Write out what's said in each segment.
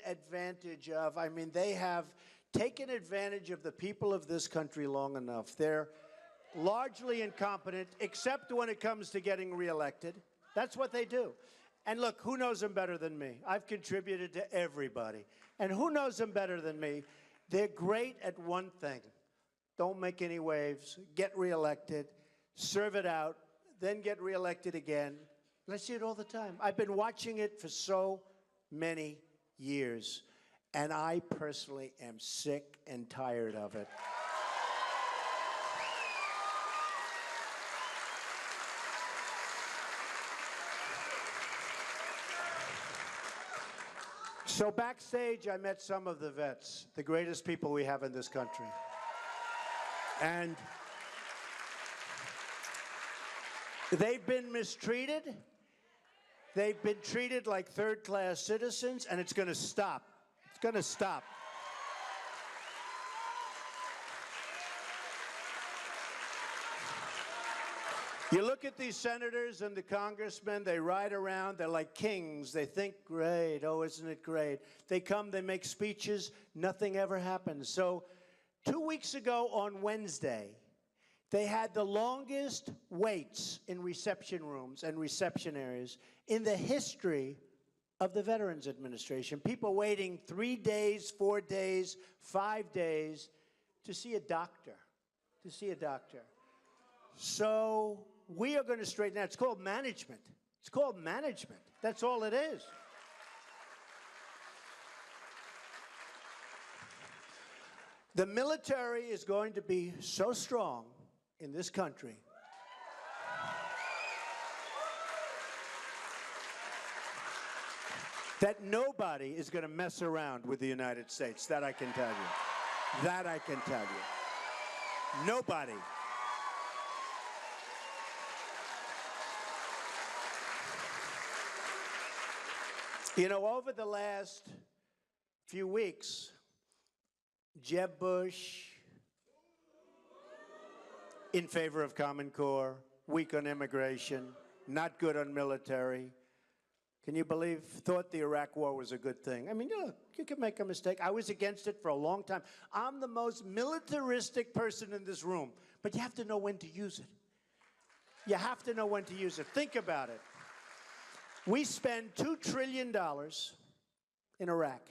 advantage of, I mean, they have taken advantage of the people of this country long enough. They're largely incompetent, except when it comes to getting reelected. That's what they do. And look, who knows them better than me? I've contributed to everybody. And who knows them better than me? They're great at one thing. Don't make any waves, get reelected, serve it out, then get reelected again. I see it all the time. I've been watching it for so many years, and I personally am sick and tired of it. So backstage, I met some of the vets, the greatest people we have in this country. And they've been mistreated. They've been treated like third-class citizens, and it's going to stop. It's going to stop. You look at these senators and the congressmen, they ride around, they're like kings. They think, great, oh, isn't it great? They come, they make speeches, nothing ever happens. So 2 weeks ago on Wednesday, they had the longest waits in reception rooms and reception areas in the history of the Veterans Administration. People waiting 3 days, 4 days, 5 days to see a doctor, So we are going to straighten out. It's called management. It's called management. That's all it is. The military is going to be so strong in this country that nobody is going to mess around with the United States. That I can tell you. That I can tell you. Nobody. You know, over the last few weeks, Jeb Bush, in favor of Common Core, weak on immigration, not good on military. Can you believe, thought the Iraq War was a good thing? I mean, look, you can make a mistake. I was against it for a long time. I'm the most militaristic person in this room, but you have to know when to use it. You have to know when to use it. Think about it. We spend $2 trillion in Iraq.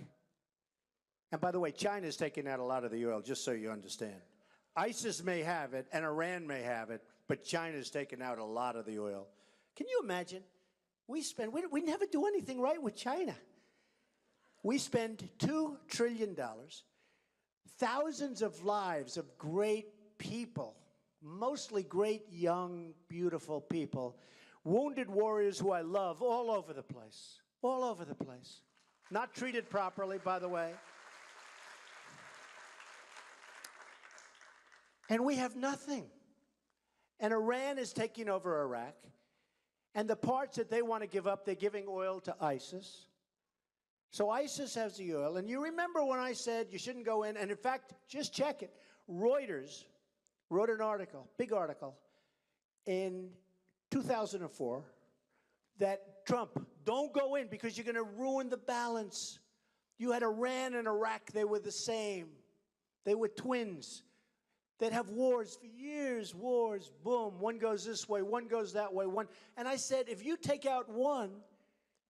And by the way, China's taking out a lot of the oil, just so you understand. ISIS may have it, and Iran may have it, but China's taken out a lot of the oil. Can you imagine? We never do anything right with China. We spend $2 trillion, thousands of lives of great people, mostly great, young, beautiful people, wounded warriors who I love all over the place, all over the place. Not treated properly, by the way. And we have nothing. And Iran is taking over Iraq. And the parts that they want to give up, they're giving oil to ISIS. So ISIS has the oil. And you remember when I said you shouldn't go in, and in fact, just check it. Reuters wrote an article, big article, in 2004, that Trump, don't go in because you're going to ruin the balance. You had Iran and Iraq, they were the same. They were twins. They'd have wars for years, wars, boom. One goes this way, one goes that way, one. And I said, if you take out one,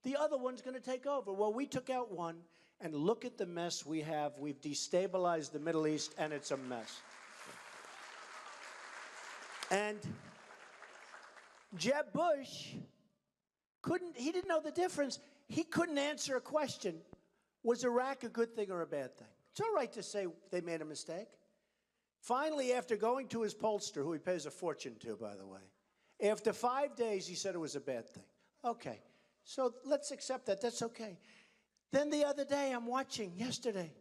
the other one's going to take over. Well, we took out one, and look at the mess we have. We've destabilized the Middle East, and it's a mess. And Jeb Bush he didn't know the difference. He couldn't answer a question. Was Iraq a good thing or a bad thing? It's all right to say they made a mistake. Finally, after going to his pollster, who he pays a fortune to, by the way, after 5 days, he said it was a bad thing. Okay, so let's accept that. That's okay. Then the other day, I'm watching, yesterday,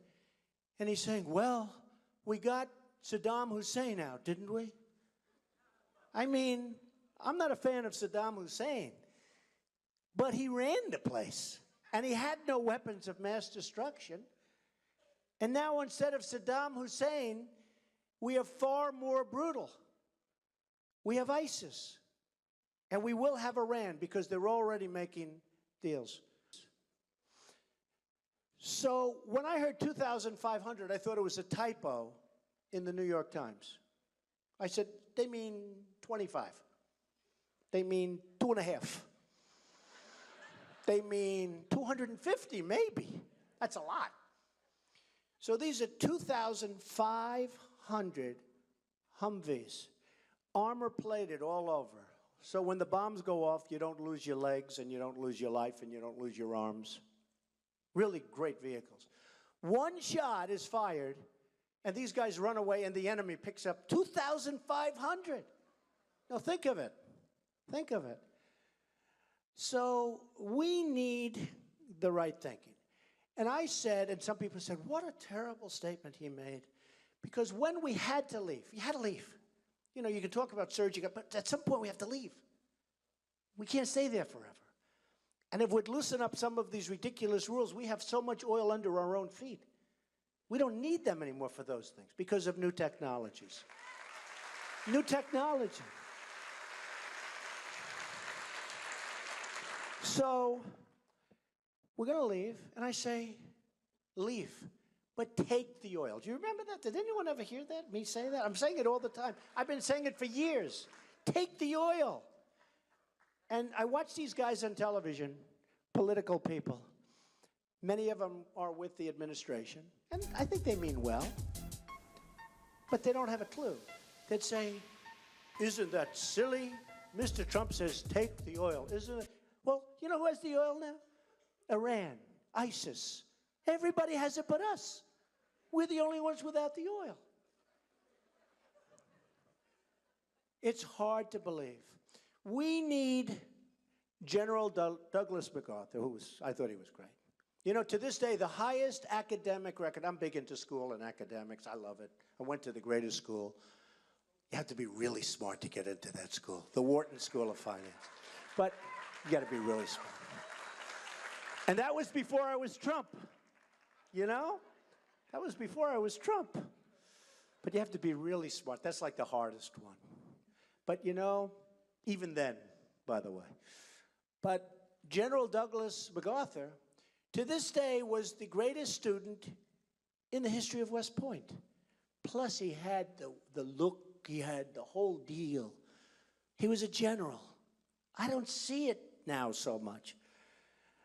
and he's saying, well, we got Saddam Hussein out, didn't we? I mean, I'm not a fan of Saddam Hussein, but he ran the place, and he had no weapons of mass destruction. And now instead of Saddam Hussein, we have far more brutal. We have ISIS. And we will have Iran because they're already making deals. So when I heard 2,500, I thought it was a typo in the New York Times. I said, they mean 25. They mean 2.5. They mean 250, maybe. That's a lot. So these are 2,500 Humvees, armor-plated all over. So when the bombs go off, you don't lose your legs, and you don't lose your life, and you don't lose your arms. Really great vehicles. One shot is fired, and these guys run away, and the enemy picks up 2,500. Now think of it. Think of it. So we need the right thinking. And I said, and some people said, what a terrible statement he made. Because when we had to leave, you had to leave. You know, you can talk about surging, but at some point we have to leave. We can't stay there forever. And if we'd loosen up some of these ridiculous rules, we have so much oil under our own feet. We don't need them anymore for those things because of new technologies. New technology. So we're going to leave, and I say, leave, but take the oil. Do you remember that? Did anyone ever hear that, me say that? I'm saying it all the time. I've been saying it for years. Take the oil. And I watch these guys on television, political people. Many of them are with the administration, and I think they mean well, but they don't have a clue. They'd say, isn't that silly? Mr. Trump says, take the oil, isn't it? Well, you know who has the oil now? Iran, ISIS. Everybody has it but us. We're the only ones without the oil. It's hard to believe. We need General Douglas MacArthur, I thought he was great. You know, to this day, the highest academic record, I'm big into school and academics, I love it. I went to the greatest school. You have to be really smart to get into that school, the Wharton School of Finance. But you got to be really smart. And that was before I was Trump, you know? That was before I was Trump. But you have to be really smart. That's like the hardest one. But you know, even then, by the way. But General Douglas MacArthur, to this day, was the greatest student in the history of West Point. Plus, he had the look, he had the whole deal. He was a general. I don't see it now so much.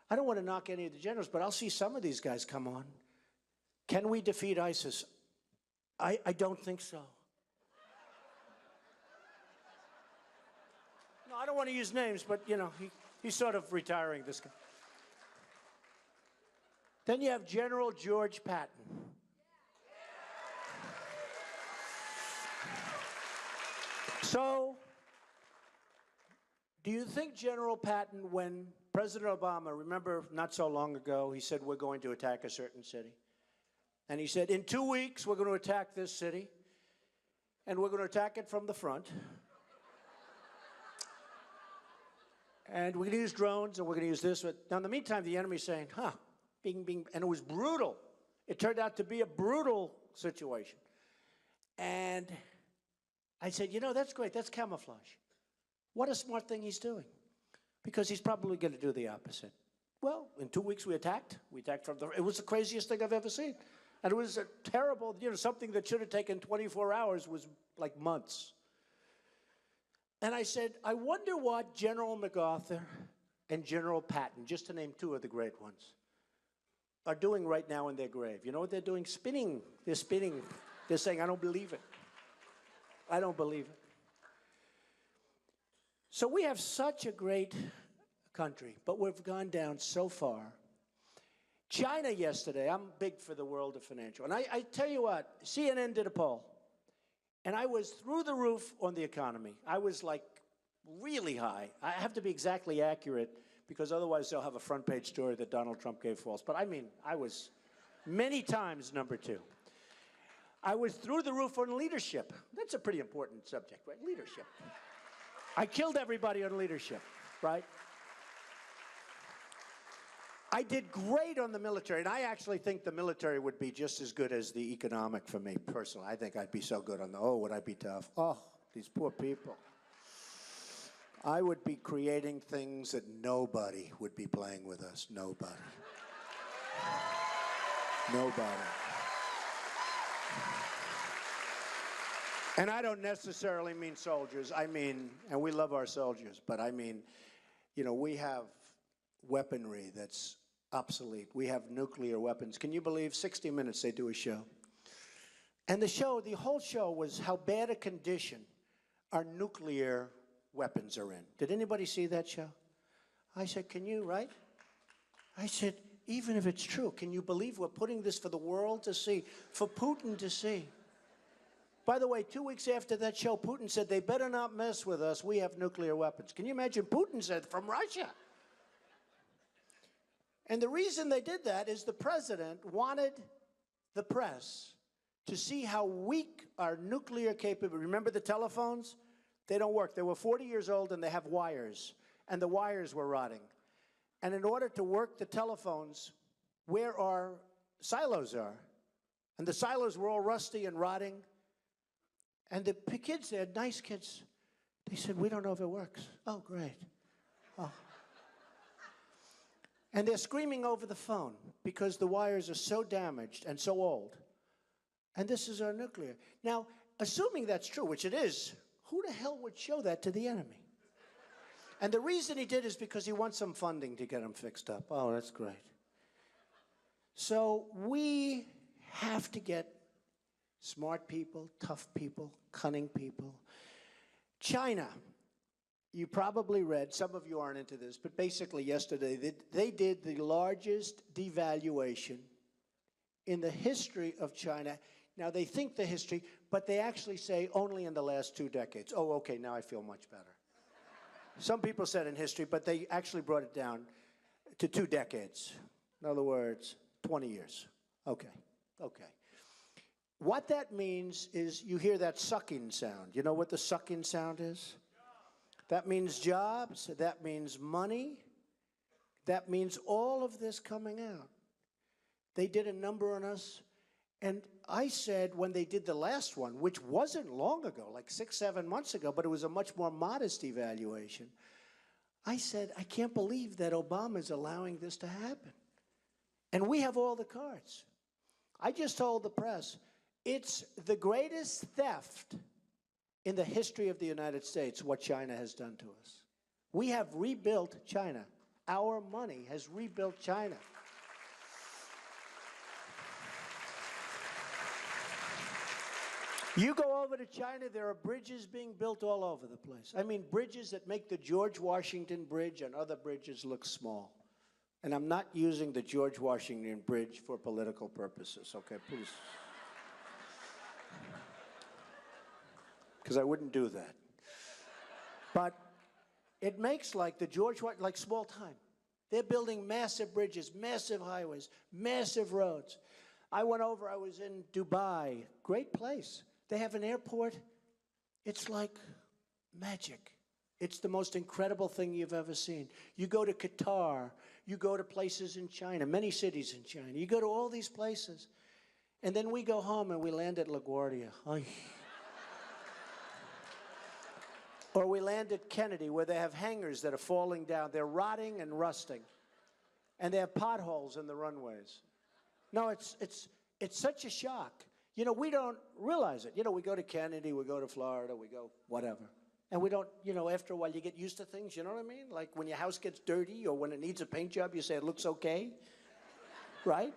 I don't want to knock any of the generals, but I'll see some of these guys come on. Can we defeat ISIS? I don't think so. No, I don't want to use names, but, you know, he's sort of retiring, this guy. Then you have General George Patton. So, do you think General Patton, when President Obama, remember not so long ago, he said, we're going to attack a certain city. And he said, in 2 weeks, we're going to attack this city, and we're going to attack it from the front. And we're going to use drones, and we're going to use this. Now, in the meantime, the enemy's saying, bing, bing, and it was brutal. It turned out to be a brutal situation. And I said, you know, that's great. That's camouflage. What a smart thing he's doing. Because he's probably going to do the opposite. Well, in 2 weeks we attacked. We attacked from the... It was the craziest thing I've ever seen. And it was a terrible, you know, something that should have taken 24 hours was like months. And I said, I wonder what General MacArthur and General Patton, just to name two of the great ones, are doing right now in their grave. You know what they're doing? Spinning. They're spinning. They're saying, I don't believe it. I don't believe it. So we have such a great country, but we've gone down so far. China yesterday, I'm big for the world of financial. And I tell you what, CNN did a poll. And I was through the roof on the economy. I was like really high. I have to be exactly accurate because otherwise they'll have a front page story that Donald Trump gave false. But I mean, I was many times number two. I was through the roof on leadership. That's a pretty important subject, right? Leadership. I killed everybody on leadership, right? I did great on the military, and I actually think the military would be just as good as the economic for me personally. I think I'd be so good on the, oh, would I be tough? Oh, these poor people. I would be creating things that nobody would be playing with us, nobody. Nobody. And I don't necessarily mean soldiers. I mean, and we love our soldiers, but I mean, you know, we have weaponry that's obsolete. We have nuclear weapons. Can you believe 60 Minutes they do a show? And the whole show was how bad a condition our nuclear weapons are in. Did anybody see that show? I said, can you, right? I said, even if it's true, can you believe we're putting this for the world to see, for Putin to see? By the way, 2 weeks after that show, Putin said, they better not mess with us. We have nuclear weapons. Can you imagine? Putin said, from Russia. And the reason they did that is the president wanted the press to see how weak our nuclear capability. Remember the telephones? They don't work. They were 40 years old and they have wires. And the wires were rotting. And in order to work the telephones where our silos are, and the silos were all rusty and rotting, and the kids there, nice kids, they said, we don't know if it works. Oh, great. Oh. And they're screaming over the phone because the wires are so damaged and so old. And this is our nuclear. Now, assuming that's true, which it is, who the hell would show that to the enemy? And the reason he did is because he wants some funding to get them fixed up. Oh, that's great. So we have to get smart people, tough people, cunning people. China, you probably read, some of you aren't into this, but basically yesterday they did the largest devaluation in the history of China. Now they think the history, but they actually say only in the last 2 decades. Oh, okay, now I feel much better. Some people said in history, but they actually brought it down to 2 decades. In other words, 20 years. Okay, okay. What that means is you hear that sucking sound. You know what the sucking sound is? That means jobs. That means money. That means all of this coming out. They did a number on us. And I said when they did the last one, which wasn't long ago, like 6, 7 months ago, but it was a much more modest evaluation, I said, I can't believe that Obama's allowing this to happen. And we have all the cards. I just told the press, it's the greatest theft in the history of the United States, what China has done to us. We have rebuilt China. Our money has rebuilt China. You go over to China, there are bridges being built all over the place. I mean, bridges that make the George Washington Bridge and other bridges look small. And I'm not using the George Washington Bridge for political purposes, okay, please. Because I wouldn't do that. But it makes like the like small time. They're building massive bridges, massive highways, massive roads. I went over, I was in Dubai, great place. They have an airport. It's like magic. It's the most incredible thing you've ever seen. You go to Qatar, you go to places in China, many cities in China. You go to all these places. And then we go home and we land at LaGuardia. Ay. Or we land at Kennedy, where they have hangars that are falling down. They're rotting and rusting. And they have potholes in the runways. No, it's such a shock. You know, we don't realize it. You know, we go to Kennedy, we go to Florida, we go whatever. And we don't, you know, after a while you get used to things, you know what I mean? Like when your house gets dirty or when it needs a paint job, you say it looks okay, right?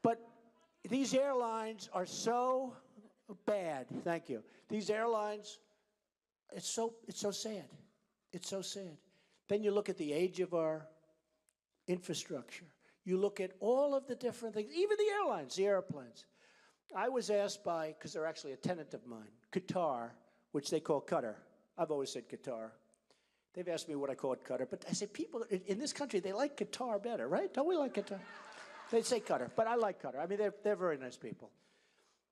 But these airlines are so bad, thank you. These airlines, it's so sad. It's so sad. Then you look at the age of our infrastructure. You look at all of the different things, even the airlines, the airplanes. I was asked by, because they're actually a tenant of mine, Qatar, which they call Qatar. I've always said Qatar. They've asked me what I call it Qatar. But I said, people in this country, they like Qatar better, right? Don't we like Qatar? They say Qatar, but I like Qatar. I mean, they're very nice people.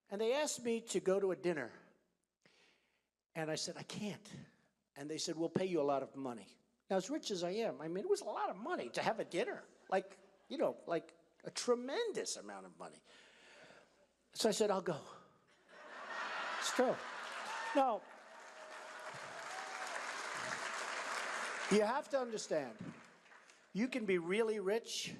And they asked me to go to a dinner. And I said, I can't. And they said, we'll pay you a lot of money. Now, as rich as I am, I mean, it was a lot of money to have a dinner. Like, you know, like a tremendous amount of money. So I said, I'll go. It's true. No. You have to understand, you can be really rich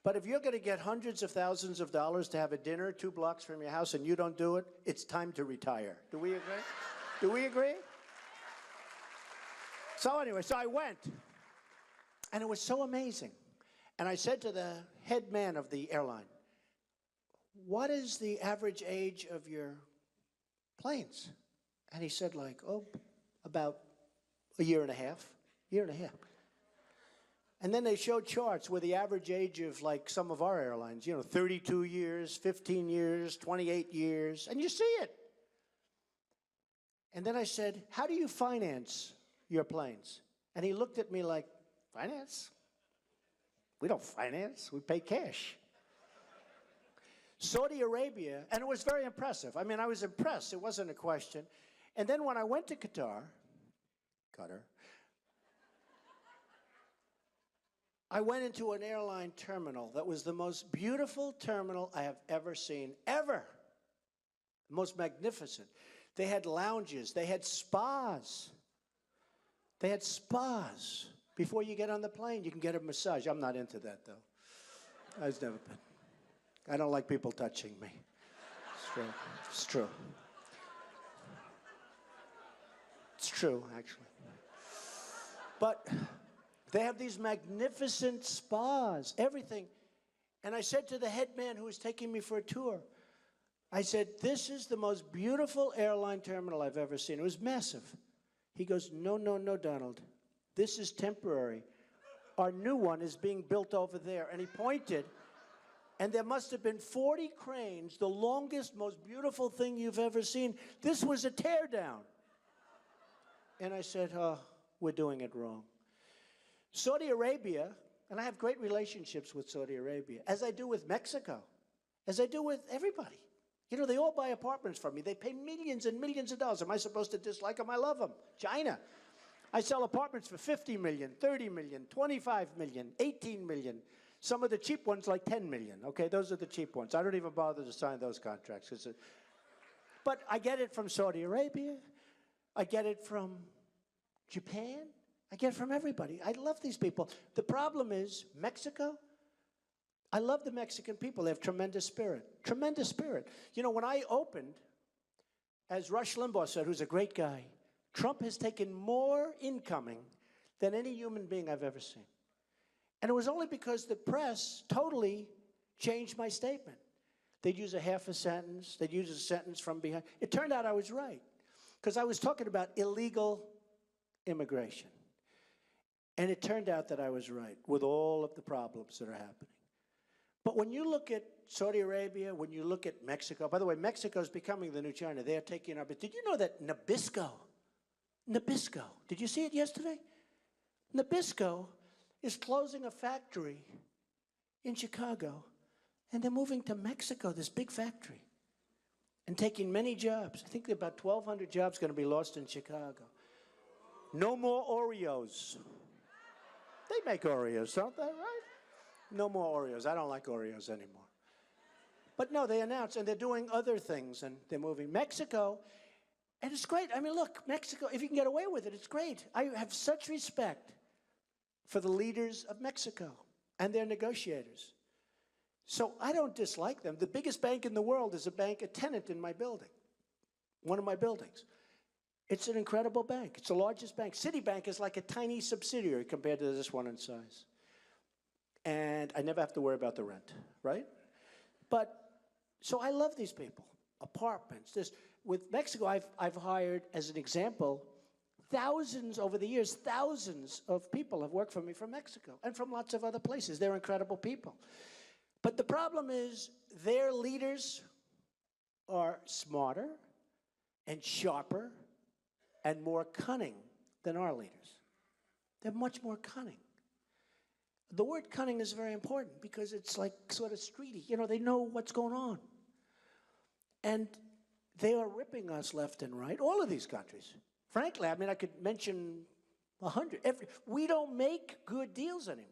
But if you're going to get hundreds of thousands of dollars to have a dinner 2 blocks from your house and you don't do it, it's time to retire. Do we agree? Do we agree? So anyway, so I went. And it was so amazing. And I said to the head man of the airline, what is the average age of your planes? And he said, like, oh, about a year and a half. And then they showed charts where the average age of, like, some of our airlines, 32 years, 15 years, 28 years, and you see it. And then I said, how do you finance your planes? And he looked at me like, finance? We don't finance, we pay cash. Saudi Arabia, and it was very impressive. I mean, I was impressed, it wasn't a question. And then when I went to Qatar, I went into an airline terminal that was the most beautiful terminal I have ever seen, ever. Most magnificent. They had lounges, they had spas. They had spas. Before you get on the plane, you can get a massage. I'm not into that, though. I've never been. I don't like people touching me. It's true. It's true. It's true, actually. But they have these magnificent spas, everything. And I said to the head man who was taking me for a tour, I said, this is the most beautiful airline terminal I've ever seen. It was massive. He goes, no, Donald. This is temporary. Our new one is being built over there. And he pointed, and there must have been 40 cranes, the longest, most beautiful thing you've ever seen. This was a teardown. And I said, oh, we're doing it wrong. Saudi Arabia, and I have great relationships with Saudi Arabia, as I do with Mexico, as I do with everybody. They all buy apartments from me. They pay millions and millions of dollars. Am I supposed to dislike them? I love them. China. I sell apartments for 50 million, 30 million, 25 million, 18 million. Some of the cheap ones like 10 million. Okay, those are the cheap ones. I don't even bother to sign those contracts. But I get it from Saudi Arabia. I get it from Japan. I get it from everybody. I love these people. The problem is Mexico. I love the Mexican people. They have tremendous spirit. Tremendous spirit. When I opened, as Rush Limbaugh said, who's a great guy, Trump has taken more incoming than any human being I've ever seen. And it was only because the press totally changed my statement. They'd use a half a sentence. They'd use a sentence from behind. It turned out I was right, because I was talking about illegal immigration. And it turned out that I was right with all of the problems that are happening. But when you look at Saudi Arabia, when you look at Mexico, by the way, Mexico is becoming the new China. They are taking our, but did you know that Nabisco, did you see it yesterday? Nabisco is closing a factory in Chicago, and they're moving to Mexico, this big factory, and taking many jobs. I think about 1,200 jobs going to be lost in Chicago. No more Oreos. They make Oreos, don't they, right? No more Oreos. I don't like Oreos anymore. But no, they announced, and they're doing other things, and they're moving. Mexico, and it's great. I mean, look, Mexico, if you can get away with it, it's great. I have such respect for the leaders of Mexico and their negotiators. So I don't dislike them. The biggest bank in the world is a tenant in my building, one of my buildings. It's an incredible bank. It's the largest bank. Citibank is like a tiny subsidiary compared to this one in size. And I never have to worry about the rent, right? But, so I love these people. Apartments, with Mexico, I've hired, as an example, thousands over the years, thousands of people have worked for me from Mexico and from lots of other places. They're incredible people. But the problem is their leaders are smarter and sharper and more cunning than our leaders. They're much more cunning. The word cunning is very important because it's like sort of streety. They know what's going on. And they are ripping us left and right, all of these countries. Frankly, I mean, I could mention 100. We don't make good deals anymore.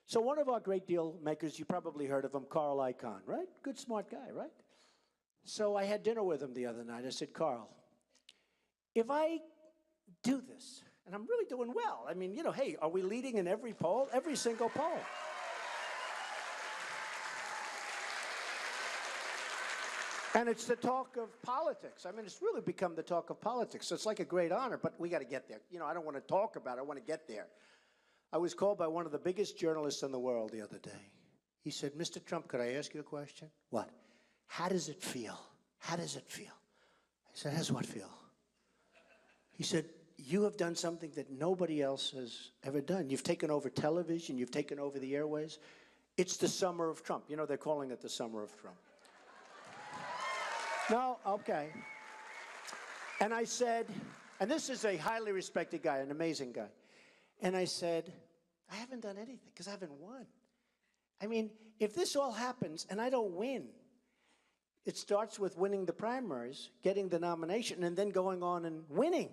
So one of our great deal makers, you probably heard of him, Carl Icahn, right? Good, smart guy, right? So I had dinner with him the other night. I said, Carl, if I do this, and I'm really doing well. I mean, hey, are we leading in every poll? Every single poll. And it's the talk of politics. I mean, it's really become the talk of politics. So it's like a great honor, but we got to get there. You know, I don't want to talk about it. I want to get there. I was called by one of the biggest journalists in the world the other day. He said, Mr. Trump, could I ask you a question? What? How does it feel? How does it feel? I said, how does what feel? He said, you have done something that nobody else has ever done. You've taken over television. You've taken over the airways. It's the summer of Trump. You know, they're calling it the summer of Trump. No, okay. And I said, and this is a highly respected guy, an amazing guy. And I said, I haven't done anything because I haven't won. I mean, if this all happens and I don't win, it starts with winning the primaries, getting the nomination, and then going on and winning.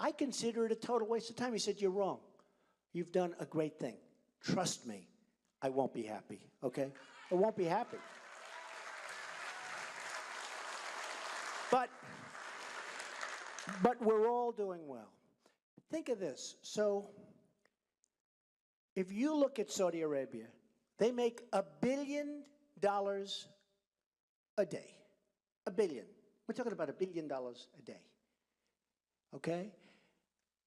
I consider it a total waste of time. He said, you're wrong. You've done a great thing. Trust me, I won't be happy, okay? I won't be happy. But we're all doing well. Think of this. So if you look at Saudi Arabia, they make $1 billion a day. $1 billion. We're talking about $1 billion a day. Okay?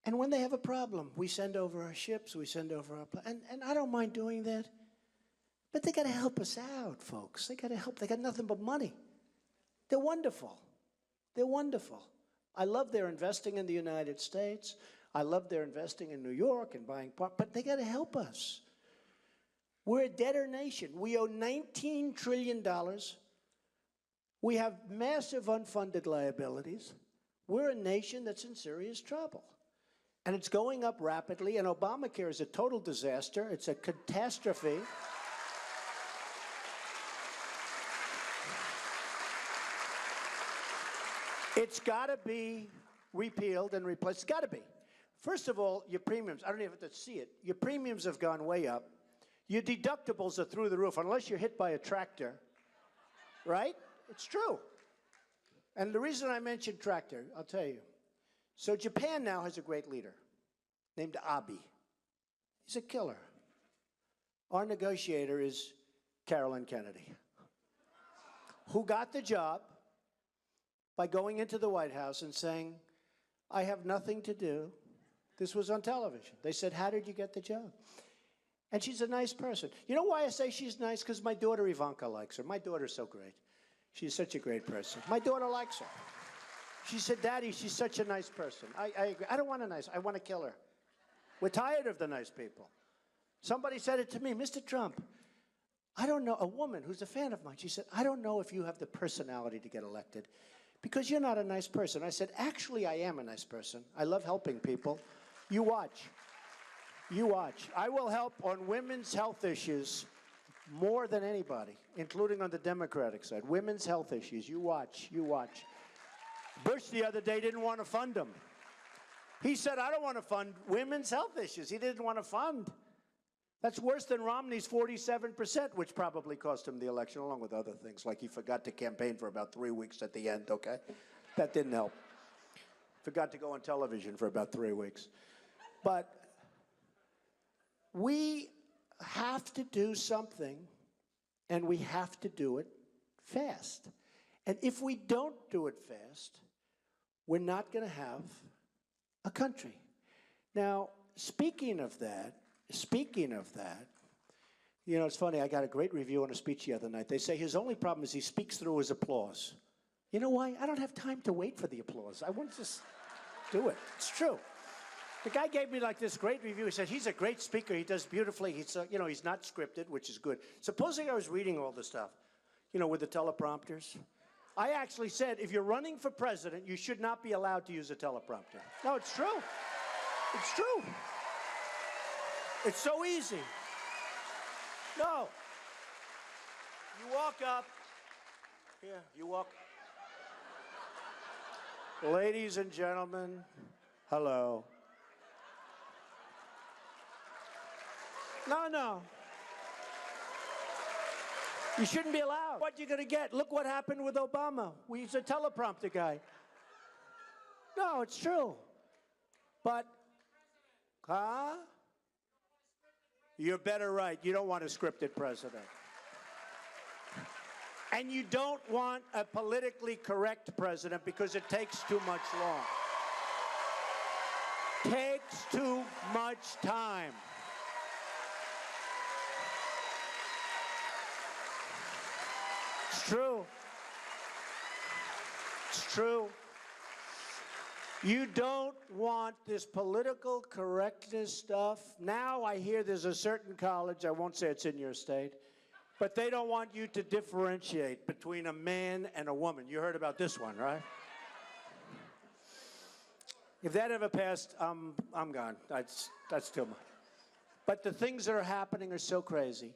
And when they have a problem, we send over our ships, we send over our... And I don't mind doing that. But they got to help us out, folks. They got to help. They got nothing but money. They're wonderful. They're wonderful. I love their investing in the United States. I love their investing in New York and buying part, but they got to help us. We're a debtor nation. We owe $19 trillion. We have massive unfunded liabilities. We're a nation that's in serious trouble. And it's going up rapidly, and Obamacare is a total disaster. It's a catastrophe. It's got to be repealed and replaced. It's got to be. First of all, your premiums, I don't even have to see it. Your premiums have gone way up. Your deductibles are through the roof, unless you're hit by a tractor, right? It's true. And the reason I mentioned tractor, I'll tell you. So Japan now has a great leader named Abe. He's a killer. Our negotiator is Carolyn Kennedy, who got the job by going into the White House and saying, I have nothing to do. This was on television. They said, how did you get the job? And she's a nice person. You know why I say she's nice? Because my daughter Ivanka likes her. My daughter's so great. She's such a great person. My daughter likes her. She said, Daddy, she's such a nice person. I agree. I don't want a nice, I want to kill her. We're tired of the nice people. Somebody said it to me, Mr. Trump, I don't know, a woman who's a fan of mine, she said, I don't know if you have the personality to get elected because you're not a nice person. I said, actually, I am a nice person. I love helping people. You watch. You watch. I will help on women's health issues more than anybody, including on the Democratic side. Women's health issues. You watch. You watch. Bush the other day didn't want to fund them. He said, I don't want to fund women's health issues. He didn't want to fund. That's worse than Romney's 47%, which probably cost him the election, along with other things, like he forgot to campaign for about 3 weeks at the end, okay? That didn't help. Forgot to go on television for about 3 weeks. But we have to do something, and we have to do it fast. And if we don't do it fast, we're not going to have a country. Now, speaking of that, you know, it's funny, I got a great review on a speech the other night. They say his only problem is he speaks through his applause. You know why? I don't have time to wait for the applause. I want to just do it. It's true. The guy gave me like this great review. He said, he's a great speaker. He does beautifully. He's, you know, he's not scripted, which is good. Supposing I was reading all the stuff, you know, with the teleprompters. I actually said, if you're running for president, you should not be allowed to use a teleprompter. No, it's true. It's true. It's so easy. No. You walk up. Here, you walk. Ladies and gentlemen, hello. No. You shouldn't be allowed. What you going to get? Look what happened with Obama. We used a teleprompter guy. No, it's true. But, huh? You're better right. You don't want a scripted president. And you don't want a politically correct president because it takes too much long. Takes too much time. It's true. It's true. You don't want this political correctness stuff. Now I hear there's a certain college, I won't say it's in your state, but they don't want you to differentiate between a man and a woman. You heard about this one, right? If that ever passed, I'm gone. That's too much. But the things that are happening are so crazy.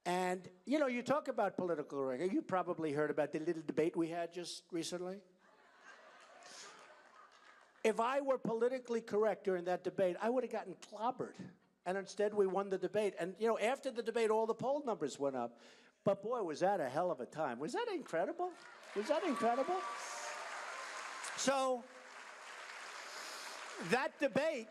And, you know, you talk about political rigor. You probably heard about the little debate we had just recently. If I were politically correct during that debate, I would have gotten clobbered. And instead, we won the debate. And, you know, after the debate, all the poll numbers went up. But, boy, was that a hell of a time. Was that incredible? Was that incredible? So that debate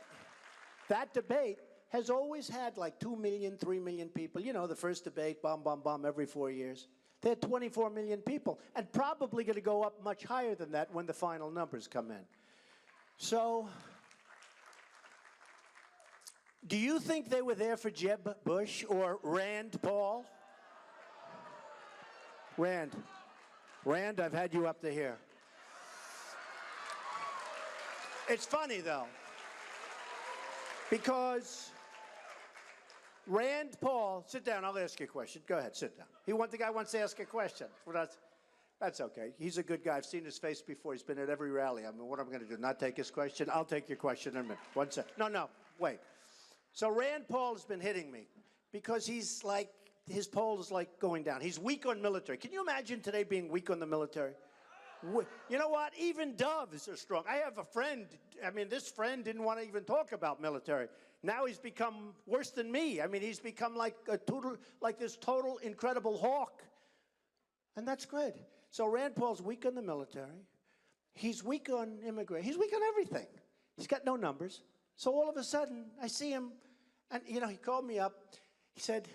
has always had like 2 million, 3 million people. You know, the first debate, bomb, bomb, bomb, every 4 years. They had 24 million people, and probably going to go up much higher than that when the final numbers come in. So, do you think they were there for Jeb Bush or Rand Paul? Rand, I've had you up to here. It's funny, though, because Rand Paul, sit down, I'll ask you a question. Go ahead, sit down. The guy wants to ask a question. Well, that's okay. He's a good guy. I've seen his face before. He's been at every rally. I mean, what am I going to do, not take his question? I'll take your question in a minute. One sec. No, wait. So Rand Paul has been hitting me because he's like, his poll is like going down. He's weak on military. Can you imagine today being weak on the military? You know what? Even doves are strong. I have a friend. I mean, this friend didn't want to even talk about military. Now he's become worse than me. I mean, he's become like this total incredible hawk. And that's good. So Rand Paul's weak on the military. He's weak on immigration. He's weak on everything. He's got no numbers. So all of a sudden, I see him, and, you know, he called me up. He said,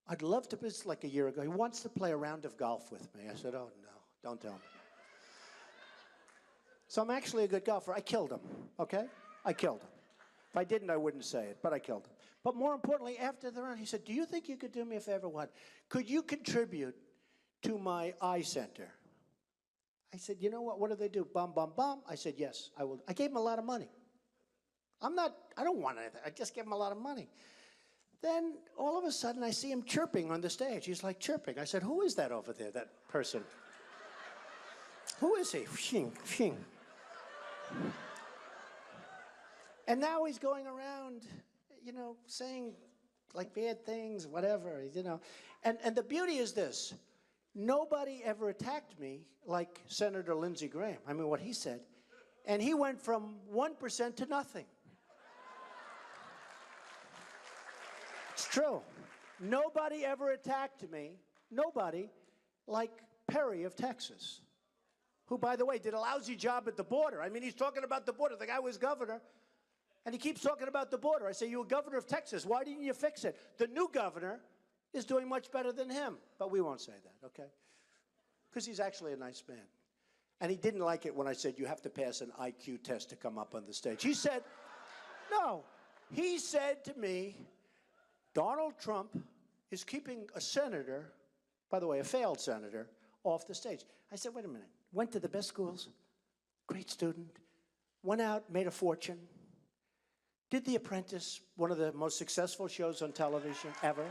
I'd love to, this like a year ago, he wants to play a round of golf with me. I said, oh, no, don't tell me. So I'm actually a good golfer. I killed him, okay? I killed him. If I didn't, I wouldn't say it, but I killed him. But more importantly, after the round, he said, do you think you could do me a favor? What? Could you contribute to my eye center? I said, you know what do they do? Bum, bum, bum. I said, yes, I will. I gave him a lot of money. I don't want anything. I just gave him a lot of money. Then all of a sudden I see him chirping on the stage. He's like chirping. I said, who is that over there, that person? Who is he? Phing, phing. And now he's going around, you know, saying like bad things, whatever, you know. And the beauty is this. Nobody ever attacked me like Senator Lindsey Graham. I mean, what he said. And he went from 1% to nothing. It's true. Nobody ever attacked me, nobody, like Perry of Texas, who, by the way, did a lousy job at the border. I mean, he's talking about the border. The guy was governor, and he keeps talking about the border. I say, you were governor of Texas. Why didn't you fix it? The new governor is doing much better than him. But we won't say that, okay? Because he's actually a nice man. And he didn't like it when I said, you have to pass an IQ test to come up on the stage. He said, no. He said to me, Donald Trump is keeping a senator, by the way, a failed senator, off the stage. I said, wait a minute. Went to the best schools, great student, went out, made a fortune, did The Apprentice, one of the most successful shows on television ever.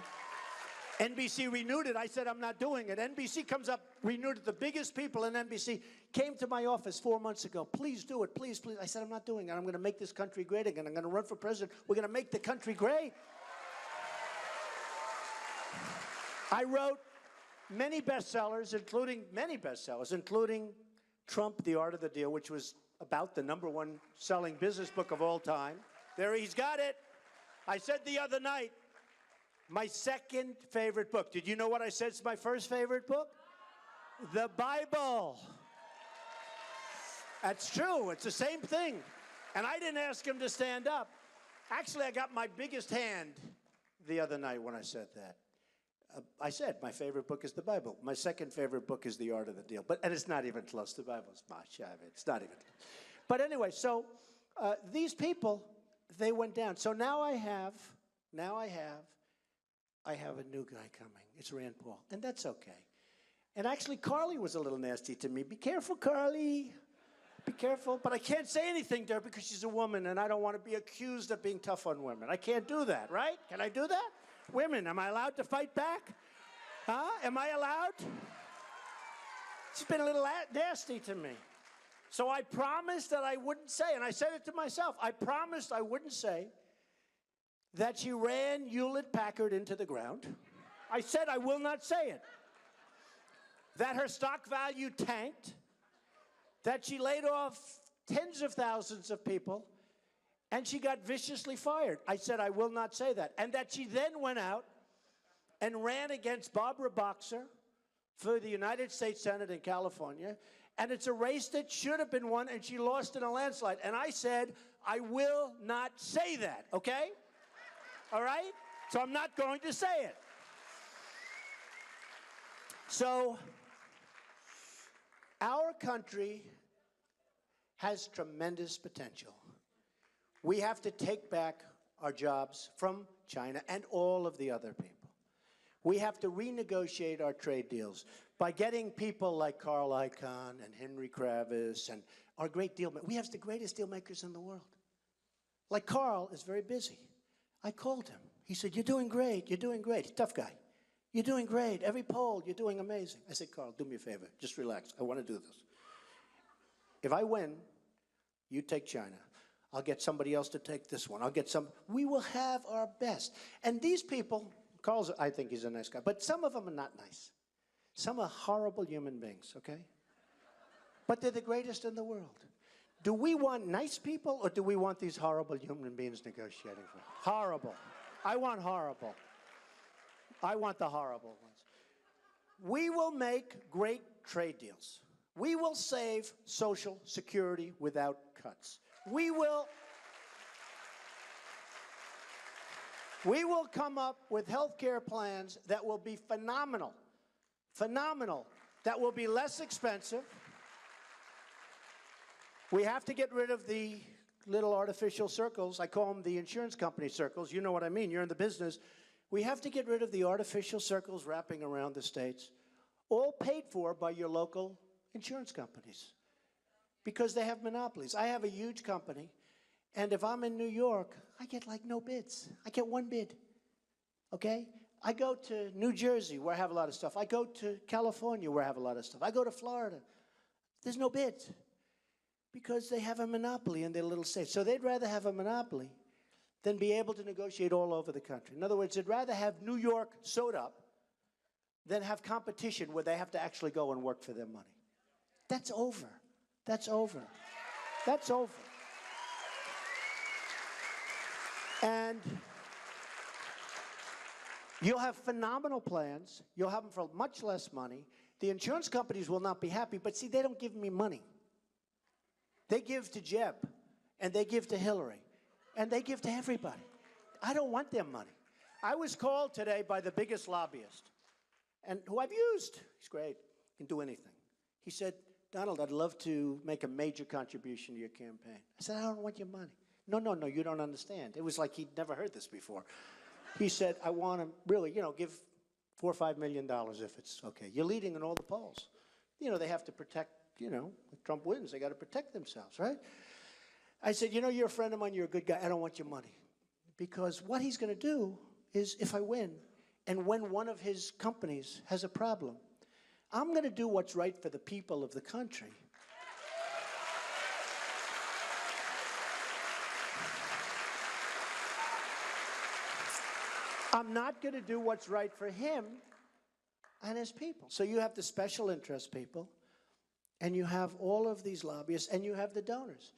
NBC renewed it. I said, I'm not doing it. NBC comes up, renewed it. The biggest people in NBC came to my office 4 months ago. Please do it, please, please. I said, I'm not doing it. I'm going to make this country great again. I'm going to run for president. We're going to make the country great. I wrote many bestsellers, including Trump, The Art of the Deal, which was about the #1 selling business book of all time. There, he's got it. I said the other night, my second favorite book. Did you know what I said is my first favorite book? The Bible. That's true. It's the same thing. And I didn't ask him to stand up. Actually, I got my biggest hand the other night when I said that. I said my favorite book is the Bible. My second favorite book is The Art of the Deal. And it's not even close. The Bible's it's not even close. But anyway, so these people, they went down. So now I have a new guy coming. It's Rand Paul. And that's okay. And actually, Carly was a little nasty to me. Be careful, Carly. Be careful. But I can't say anything to her because she's a woman, and I don't want to be accused of being tough on women. I can't do that, right? Can I do that? Women, am I allowed to fight back? Huh? Am I allowed? She's been a little nasty to me. So I promised that I wouldn't say, and I said it to myself, I promised I wouldn't say that she ran Hewlett-Packard into the ground. I said I will not say it. That her stock value tanked, that she laid off tens of thousands of people, and she got viciously fired. I said I will not say that. And that she then went out and ran against Barbara Boxer for the United States Senate in California, and it's a race that should have been won, and she lost in a landslide. And I said, I will not say that, okay? All right? So I'm not going to say it. So our country has tremendous potential. We have to take back our jobs from China and all of the other people. We have to renegotiate our trade deals by getting people like Carl Icahn and Henry Kravis and our great deal makers. We have the greatest deal makers in the world. Like Carl is very busy. I called him. He said, you're doing great, you're doing great. Tough guy. You're doing great. Every poll, you're doing amazing. I said, Carl, do me a favor. Just relax. I want to do this. If I win, you take China. I'll get somebody else to take this one. We will have our best. And these people, Carl's, I think he's a nice guy, but some of them are not nice. Some are horrible human beings, okay? But they're the greatest in the world. Do we want nice people, or do we want these horrible human beings negotiating for us? Horrible. I want horrible. I want the horrible ones. We will make great trade deals. We will save Social Security without cuts. We will come up with health care plans that will be phenomenal, that will be less expensive. We have to get rid of the little artificial circles. I call them the insurance company circles. You know what I mean. You're in the business. We have to get rid of the artificial circles wrapping around the states, all paid for by your local insurance companies, because they have monopolies. I have a huge company, and if I'm in New York, I get like no bids. I get one bid, okay? I go to New Jersey, where I have a lot of stuff. I go to California, where I have a lot of stuff. I go to Florida. There's no bids, because they have a monopoly in their little states. So they'd rather have a monopoly than be able to negotiate all over the country. In other words, they'd rather have New York sewed up than have competition where they have to actually go and work for their money. That's over. That's over. That's over. And you'll have phenomenal plans. You'll have them for much less money. The insurance companies will not be happy, but see, they don't give me money. They give to Jeb, and they give to Hillary, and they give to everybody. I don't want their money. I was called today by the biggest lobbyist, and who I've used. He's great. Can do anything. He said, Donald, I'd love to make a major contribution to your campaign. I said, I don't want your money. No, you don't understand. It was like he'd never heard this before. He said, I want to really, give $4 or $5 million if it's okay. You're leading in all the polls. They have to protect, if Trump wins, they got to protect themselves, right? I said, you're a friend of mine, you're a good guy, I don't want your money. Because what he's going to do is, if I win, and when one of his companies has a problem, I'm going to do what's right for the people of the country. I'm not going to do what's right for him and his people. So you have the special interest people, and you have all of these lobbyists, and you have the donors.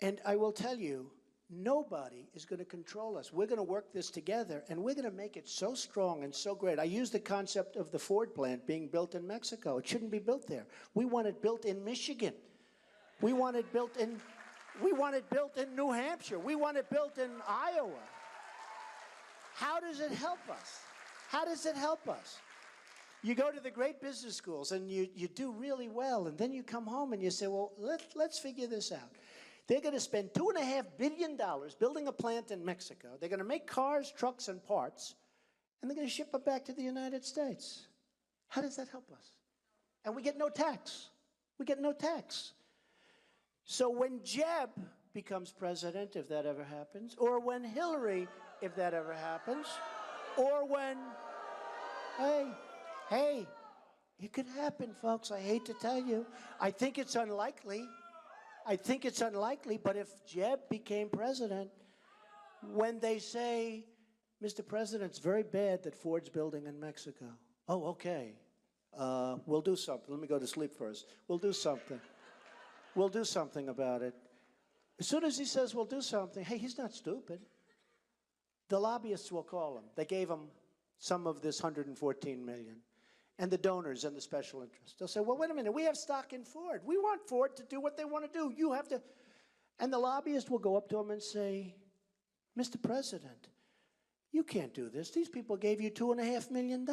And I will tell you, nobody is going to control us. We're going to work this together, and we're going to make it so strong and so great. I use the concept of the Ford plant being built in Mexico. It shouldn't be built there. We want it built in Michigan. We want it built in New Hampshire. We want it built in Iowa. How does it help us? How does it help us? You go to the great business schools and you do really well, and then you come home and you say, well, let's figure this out. They're going to spend $2.5 billion building a plant in Mexico. They're going to make cars, trucks, and parts, and they're going to ship them back to the United States. How does that help us? And we get no tax. We get no tax. So when Jeb becomes president, if that ever happens, or when Hillary, if that ever happens, or when, hey, it could happen, folks. I hate to tell you. I think it's unlikely. But if Jeb became president, when they say, Mr. President, it's very bad that Ford's building in Mexico. Oh, okay. We'll do something. Let me go to sleep first. We'll do something. We'll do something about it. As soon as he says we'll do something, hey, he's not stupid. The lobbyists will call him. They gave him some of this $114 million. And the donors and the special interests. They'll say, well, wait a minute, we have stock in Ford. We want Ford to do what they want to do. You have to. And the lobbyist will go up to him and say, Mr. President, you can't do this. These people gave you $2.5 million.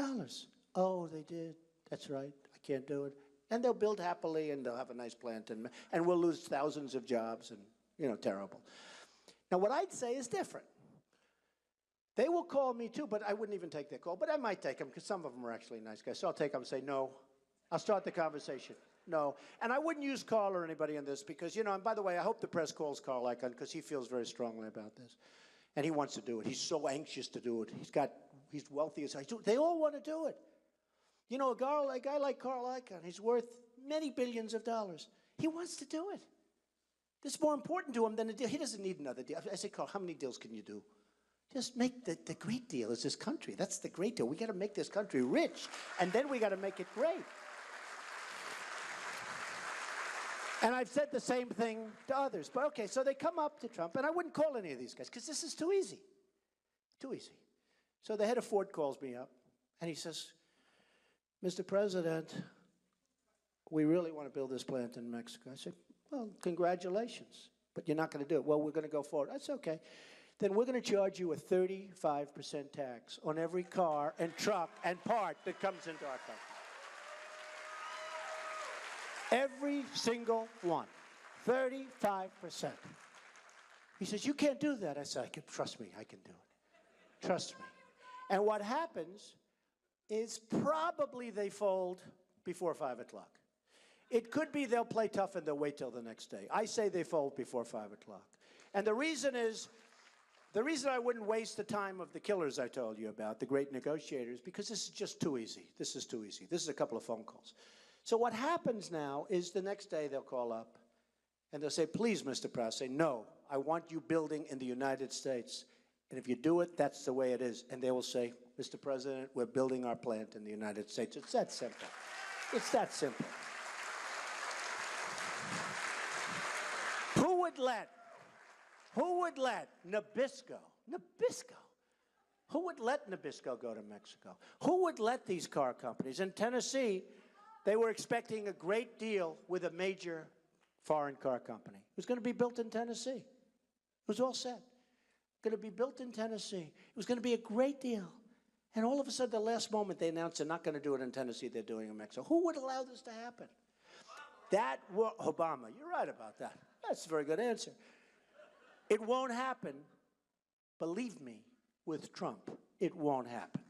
Oh, they did. That's right. I can't do it. And they'll build happily, and they'll have a nice plant, and we'll lose thousands of jobs, and, terrible. Now, what I'd say is different. They will call me too, but I wouldn't even take their call. But I might take them because some of them are actually nice guys. So I'll take them and say, no. I'll start the conversation. No. And I wouldn't use Carl or anybody in this because, and by the way, I hope the press calls Carl Icahn because he feels very strongly about this. And he wants to do it. He's so anxious to do it. He's wealthy as I do. They all want to do it. A guy like Carl Icahn, he's worth many billions of dollars. He wants to do it. This is more important to him than a deal. He doesn't need another deal. I say, Carl, how many deals can you do? Just make the great deal is this country. That's the great deal. We got to make this country rich, and then we got to make it great. And I've said the same thing to others. But okay, so they come up to Trump, and I wouldn't call any of these guys because this is too easy. Too easy. So the head of Ford calls me up, and he says, Mr. President, we really want to build this plant in Mexico. I said, well, congratulations, but you're not going to do it. Well, we're going to go forward. That's okay. Then we're going to charge you a 35% tax on every car and truck and part that comes into our country. Every single one. 35%. He says, you can't do that. I said, trust me, I can do it. Trust me. And what happens is probably they fold before 5 o'clock. It could be they'll play tough and they'll wait till the next day. I say they fold before 5 o'clock. And the reason I wouldn't waste the time of the killers I told you about, the great negotiators, because this is just too easy. This is too easy. This is a couple of phone calls. So what happens now is the next day they'll call up and they'll say, please, Mr. Prowse, say, no, I want you building in the United States. And if you do it, that's the way it is. And they will say, Mr. President, we're building our plant in the United States. It's that simple. It's that simple. Who would let Nabisco, who would let Nabisco go to Mexico? Who would let these car companies? In Tennessee, they were expecting a great deal with a major foreign car company. It was going to be built in Tennessee. It was all set. Going to be built in Tennessee. It was going to be a great deal. And all of a sudden, the last moment, they announced they're not going to do it in Tennessee, they're doing it in Mexico. Who would allow this to happen? Obama. You're right about that. That's a very good answer. It won't happen, believe me, with Trump. It won't happen.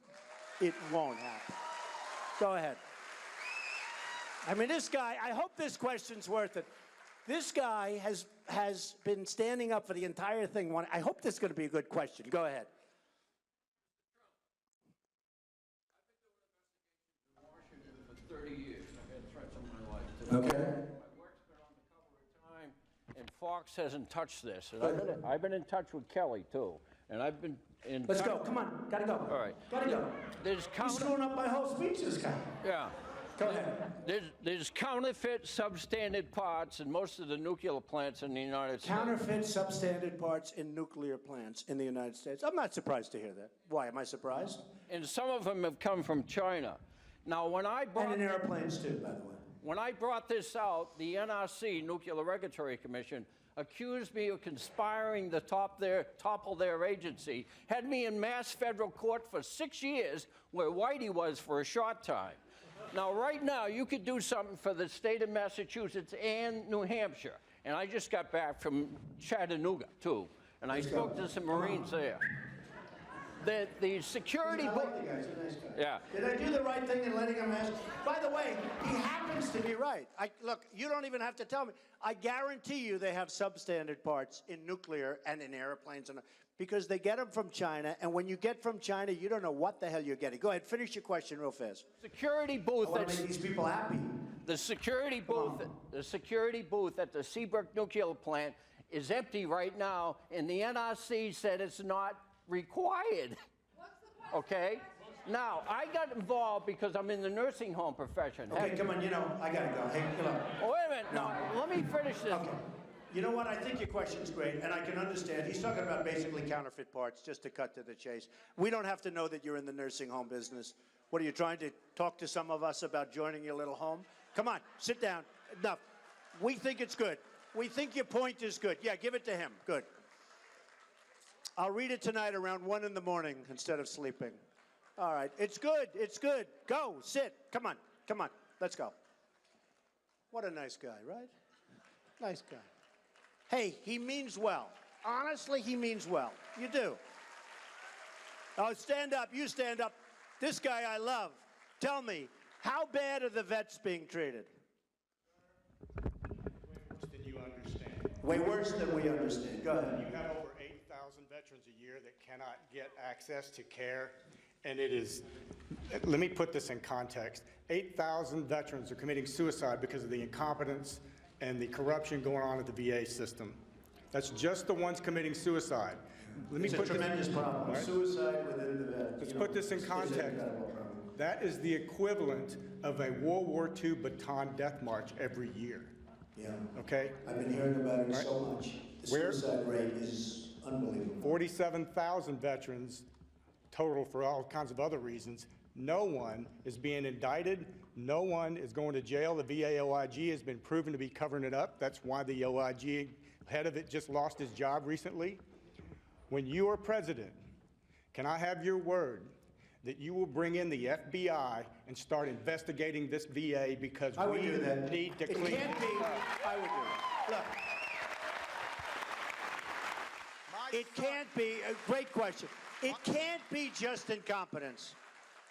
It won't happen. Go ahead. I mean, this guy, I hope this question's worth it. This guy has been standing up for the entire thing. I hope this is going to be a good question. Go ahead. I've been doing investigations in Washington for 30 years. I've had threats on my life. Okay. My work's been on the cover of Time, and Fox hasn't touched this. And I've been in touch with Kelly, too. And I've been in Let's go. Come on. Gotta go. All right. Gotta go. There's He's screwing up my whole speech, this guy. Yeah. Go ahead. There's counterfeit substandard parts in most of the nuclear plants in the United States. Counterfeit substandard parts in nuclear plants in the United States. I'm not surprised to hear that. Why? Am I surprised? And some of them have come from China. Now, when I brought... And in airplanes, too, by the way. When I brought this out, the NRC, Nuclear Regulatory Commission, accused me of conspiring to topple their agency, had me in mass federal court for 6 years, where Whitey was for a short time. Now, right now, you could do something for the state of Massachusetts and New Hampshire. And I just got back from Chattanooga, too, and I spoke to some Marines there. The security... I like the guy. He's a nice guy. Yeah. Did I do the right thing in letting him ask? By the way, he happens to be right. Look, you don't even have to tell me. I guarantee you they have substandard parts in nuclear and in airplanes, because they get them from China, and when you get from China, you don't know what the hell you're getting. Go ahead, finish your question real fast. Security booth... I want to make these people happy. The security booth at the Seabrook nuclear plant is empty right now, and the NRC said it's not required. Okay? Now, I got involved because I'm in the nursing home profession. Okay, come on, I gotta go. Hey, come on. Oh, wait a minute. No, let me finish this. Okay. You know what? I think your question's great, and I can understand. He's talking about basically counterfeit parts, just to cut to the chase. We don't have to know that you're in the nursing home business. What, are you trying to talk to some of us about joining your little home? Come on, sit down. Enough. We think it's good. We think your point is good. Yeah, give it to him. Good. I'll read it tonight around 1 in the morning instead of sleeping. All right. It's good. It's good. Go. Sit. Come on. Come on. Let's go. What a nice guy, right? Nice guy. Hey, he means well. Honestly, he means well. You do. Oh, stand up. You stand up. This guy I love. Tell me, how bad are the vets being treated? Way worse than you understand. Way worse than we understand. Go ahead. You have over 8,000 veterans a year that cannot get access to care, and it is, let me put this in context, 8,000 veterans are committing suicide because of the incompetence and the corruption going on at the VA system. That's just the ones committing suicide. It's a tremendous problem. Right? Suicide within the vet. Let's put this in context. That is the equivalent of a World War II baton death march every year. Yeah. Okay? I've been hearing about it Right. so much. The Where- suicide rate is unbelievable. 47,000 veterans total for all kinds of other reasons. No one is being indicted. No one is going to jail. The VA OIG has been proven to be covering it up. That's why the OIG head of it just lost his job recently. When you are president, can I have your word that you will bring in the FBI and start investigating this VA, because I would we do that. need to It clean can't be. I would do it. Look. It can't be, a great question. It can't be just incompetence,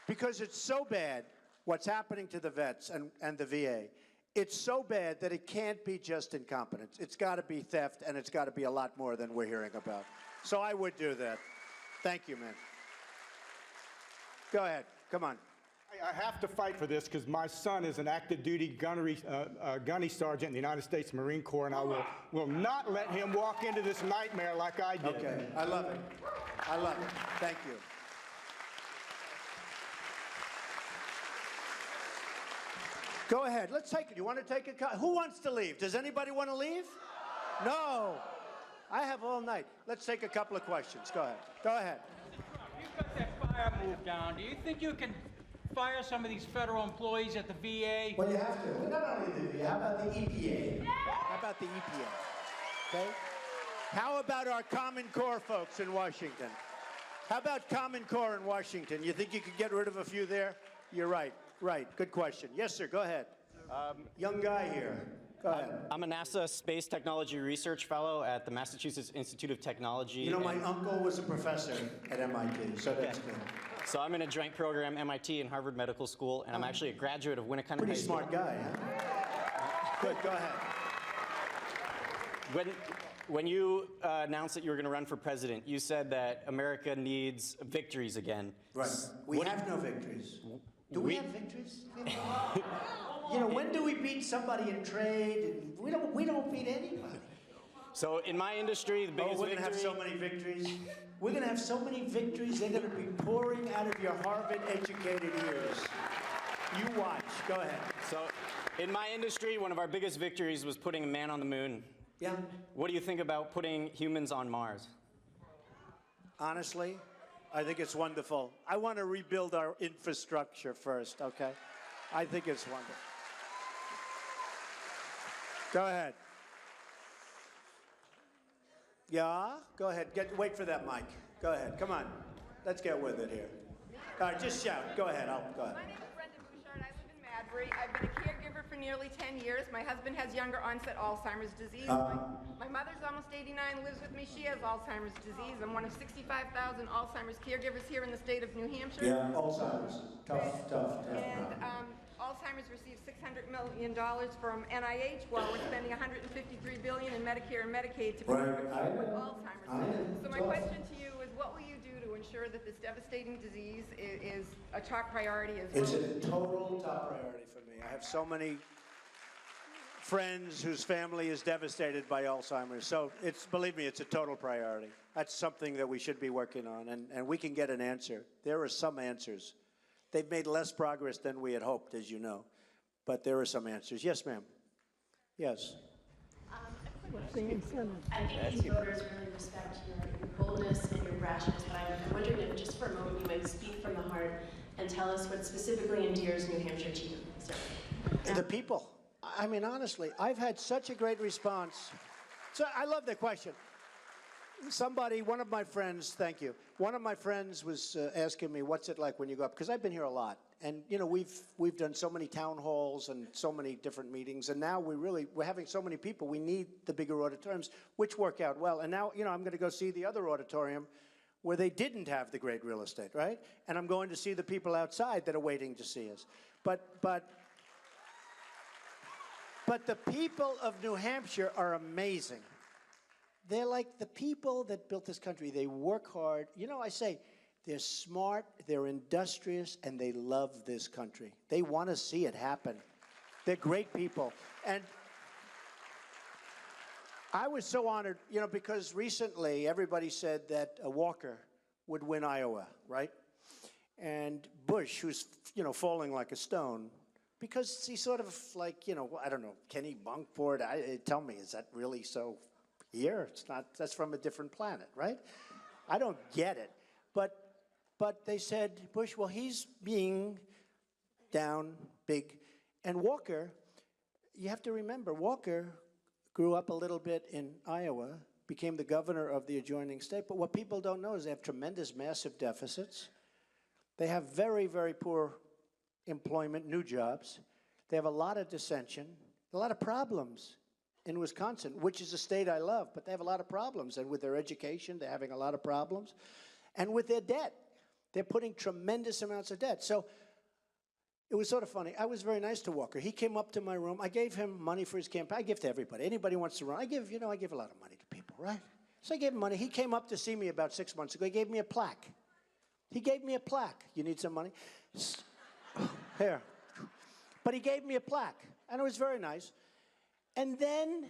because it's so bad what's happening to the vets and the VA. It's so bad that it can't be just incompetence. It's got to be theft, and it's got to be a lot more than we're hearing about. So I would do that. Thank you, man. Go ahead. Come on. I have to fight for this because my son is an active duty gunnery sergeant in the United States Marine Corps, and I will not let him walk into this nightmare like I did. Okay. I love it. I love it. Thank you. Go ahead. Let's take it. You want to take a who wants to leave? Does anybody want to leave? No. I have all night. Let's take a couple of questions. Go ahead. Go ahead. You've got that fire move down. Do you think you can fire some of these federal employees at the VA? Well, you have to. But not only the VA. How about the EPA? How about the EPA? Okay. How about our Common Core folks in Washington? How about Common Core in Washington? You think you could get rid of a few there? You're right. Right. Good question. Yes, sir. Go ahead. Young guy here. Go ahead. I'm a NASA Space Technology Research Fellow at the Massachusetts Institute of Technology. You know, my uncle was a professor at MIT, so that's good. So I'm in a joint program, MIT and Harvard Medical School, and I'm actually a graduate of Winnicott Pretty High School. smart guy, huh? Good. Go ahead. When you announced that you were going to run for president, you said that America needs victories again. Right. We have no victories. Do we have victories? You know, when do we beat somebody in trade? We don't beat anybody. So in my industry, the biggest we're going to have so many victories. We're going to have so many victories, they're going to be pouring out of your Harvard-educated ears. You watch. Go ahead. So in my industry, one of our biggest victories was putting a man on the moon. Yeah. What do you think about putting humans on Mars? Honestly, I think it's wonderful. I want to rebuild our infrastructure first, okay? I think it's wonderful. Go ahead. Yeah? Go ahead. Wait for that mic. Go ahead. Come on. Let's get with it here. All right, just shout. Go ahead. Go ahead. My name is Brenda Bouchard. I live in Madbury. I've been a caregiver for nearly 10 years. My husband has younger onset Alzheimer's disease. My mother's almost 89, lives with me. She has Alzheimer's disease. I'm one of 65,000 Alzheimer's caregivers here in the state of New Hampshire. Yeah, Alzheimer's. Tough. And Alzheimer's receives $600 million from NIH, while we're spending $153 billion in Medicare and Medicaid to protect people with Alzheimer's. So my question to you is, what will you do to ensure that this devastating disease is a top priority as well? It's a total top priority for me. I have so many friends whose family is devastated by Alzheimer's. So believe me, it's a total priority. That's something that we should be working on, and we can get an answer. There are some answers. They've made less progress than we had hoped, as you know, but there are some answers. Yes, ma'am. Yes. I think these voters really respect your boldness and your brashness, but I'm wondering if just for a moment you might speak from the heart and tell us what specifically endears New Hampshire to you. The people. I mean, honestly, I've had such a great response. So I love that question. One of my friends, thank you. One of my friends was asking me, what's it like when you go up? Because I've been here a lot. And, you know, we've done so many town halls and so many different meetings. And now we're having so many people. We need the bigger auditoriums, which work out well. And now, you know, I'm going to go see the other auditorium where they didn't have the great real estate, right? And I'm going to see the people outside that are waiting to see us. But the people of New Hampshire are amazing. They're like the people that built this country. They work hard. You know, I say they're smart, they're industrious, and they love this country. They want to see it happen. They're great people. And I was so honored, you know, because recently everybody said that Walker would win Iowa, right? And Bush, who's, you know, falling like a stone, because he's sort of like, you know, I don't know, Kenny Bunkport. Tell me, is that really so here? It's not, that's from a different planet, right? I don't get it. But they said, Bush, well, he's being down big. And Walker, you have to remember, Walker grew up a little bit in Iowa, became the governor of the adjoining state. But what people don't know is they have tremendous, massive deficits. They have very, very poor employment, new jobs. They have a lot of dissension, a lot of problems in Wisconsin, which is a state I love, but they have a lot of problems. And with their education, they're having a lot of problems. And with their debt, they're putting tremendous amounts of debt. So it was sort of funny. I was very nice to Walker. He came up to my room. I gave him money for his campaign. I give to everybody. Anybody who wants to run, I give a lot of money to people, right? So I gave him money. He came up to see me about 6 months ago. He gave me a plaque. He gave me a plaque. You need some money? Here. But he gave me a plaque, and it was very nice. And then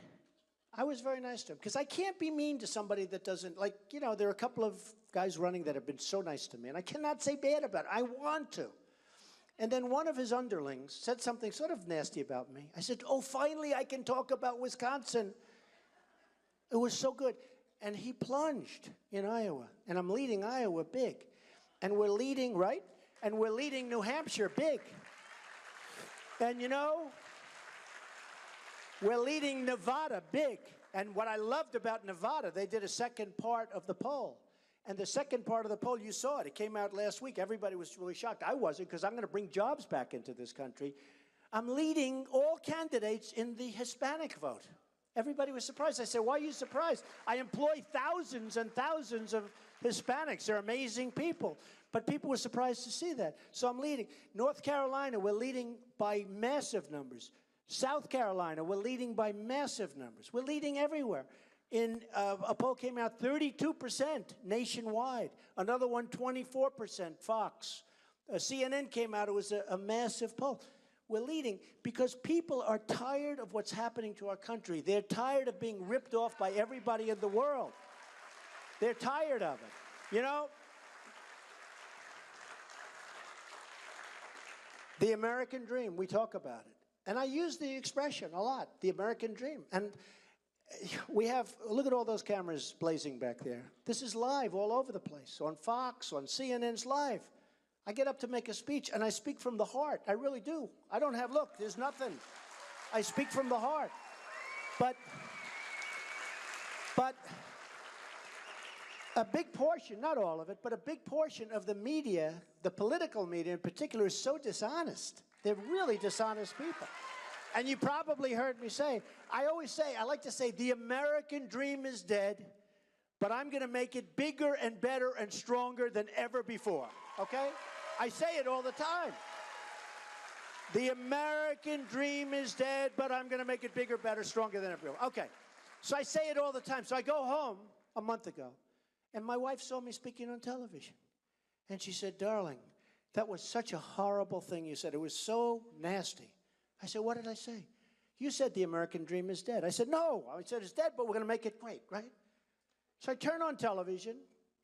I was very nice to him, because I can't be mean to somebody that doesn't, like, you know, there are a couple of guys running that have been so nice to me, and I cannot say bad about it. I want to. And then one of his underlings said something sort of nasty about me. I said, oh, finally I can talk about Wisconsin. It was so good. And he plunged in Iowa, and I'm leading Iowa big. And we're leading, right? And we're leading New Hampshire big. And you know, we're leading Nevada big. And what I loved about Nevada, they did a second part of the poll. And the second part of the poll, you saw it. It came out last week. Everybody was really shocked. I wasn't, because I'm going to bring jobs back into this country. I'm leading all candidates in the Hispanic vote. Everybody was surprised. I said, why are you surprised? I employ thousands and thousands of Hispanics. They're amazing people. But people were surprised to see that. So I'm leading. North Carolina, we're leading by massive numbers. South Carolina, we're leading by massive numbers. We're leading everywhere. In a poll came out 32% nationwide. Another one, 24%, Fox. CNN came out, it was a massive poll. We're leading because people are tired of what's happening to our country. They're tired of being ripped off by everybody in the world. They're tired of it. You know, the American dream, we talk about it. And I use the expression a lot, the American dream. And we have, look at all those cameras blazing back there. This is live all over the place, on Fox, on CNN's live. I get up to make a speech, and I speak from the heart. I really do. I don't have, look, there's nothing. I speak from the heart. But A big portion, not all of it, but a big portion of the media, the political media in particular, is so dishonest. They're really dishonest people. And you probably heard me say, I like to say, the American dream is dead, but I'm going to make it bigger and better and stronger than ever before, okay? I say it all the time. The American dream is dead, but I'm going to make it bigger, better, stronger than ever before. Okay, so I say it all the time. So I go home a month ago, and my wife saw me speaking on television. And she said, darling, that was such a horrible thing you said. It was so nasty. I said, what did I say? You said the American dream is dead. I said, no. I said it's dead, but we're going to make it great, right? So I turn on television,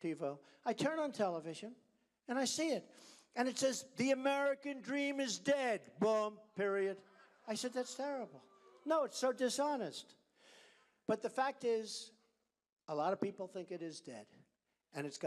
TiVo. I turn on television, and I see it. And it says, the American dream is dead. Boom, period. I said, that's terrible. No, it's so dishonest. But the fact is, a lot of people think it is dead. And it's got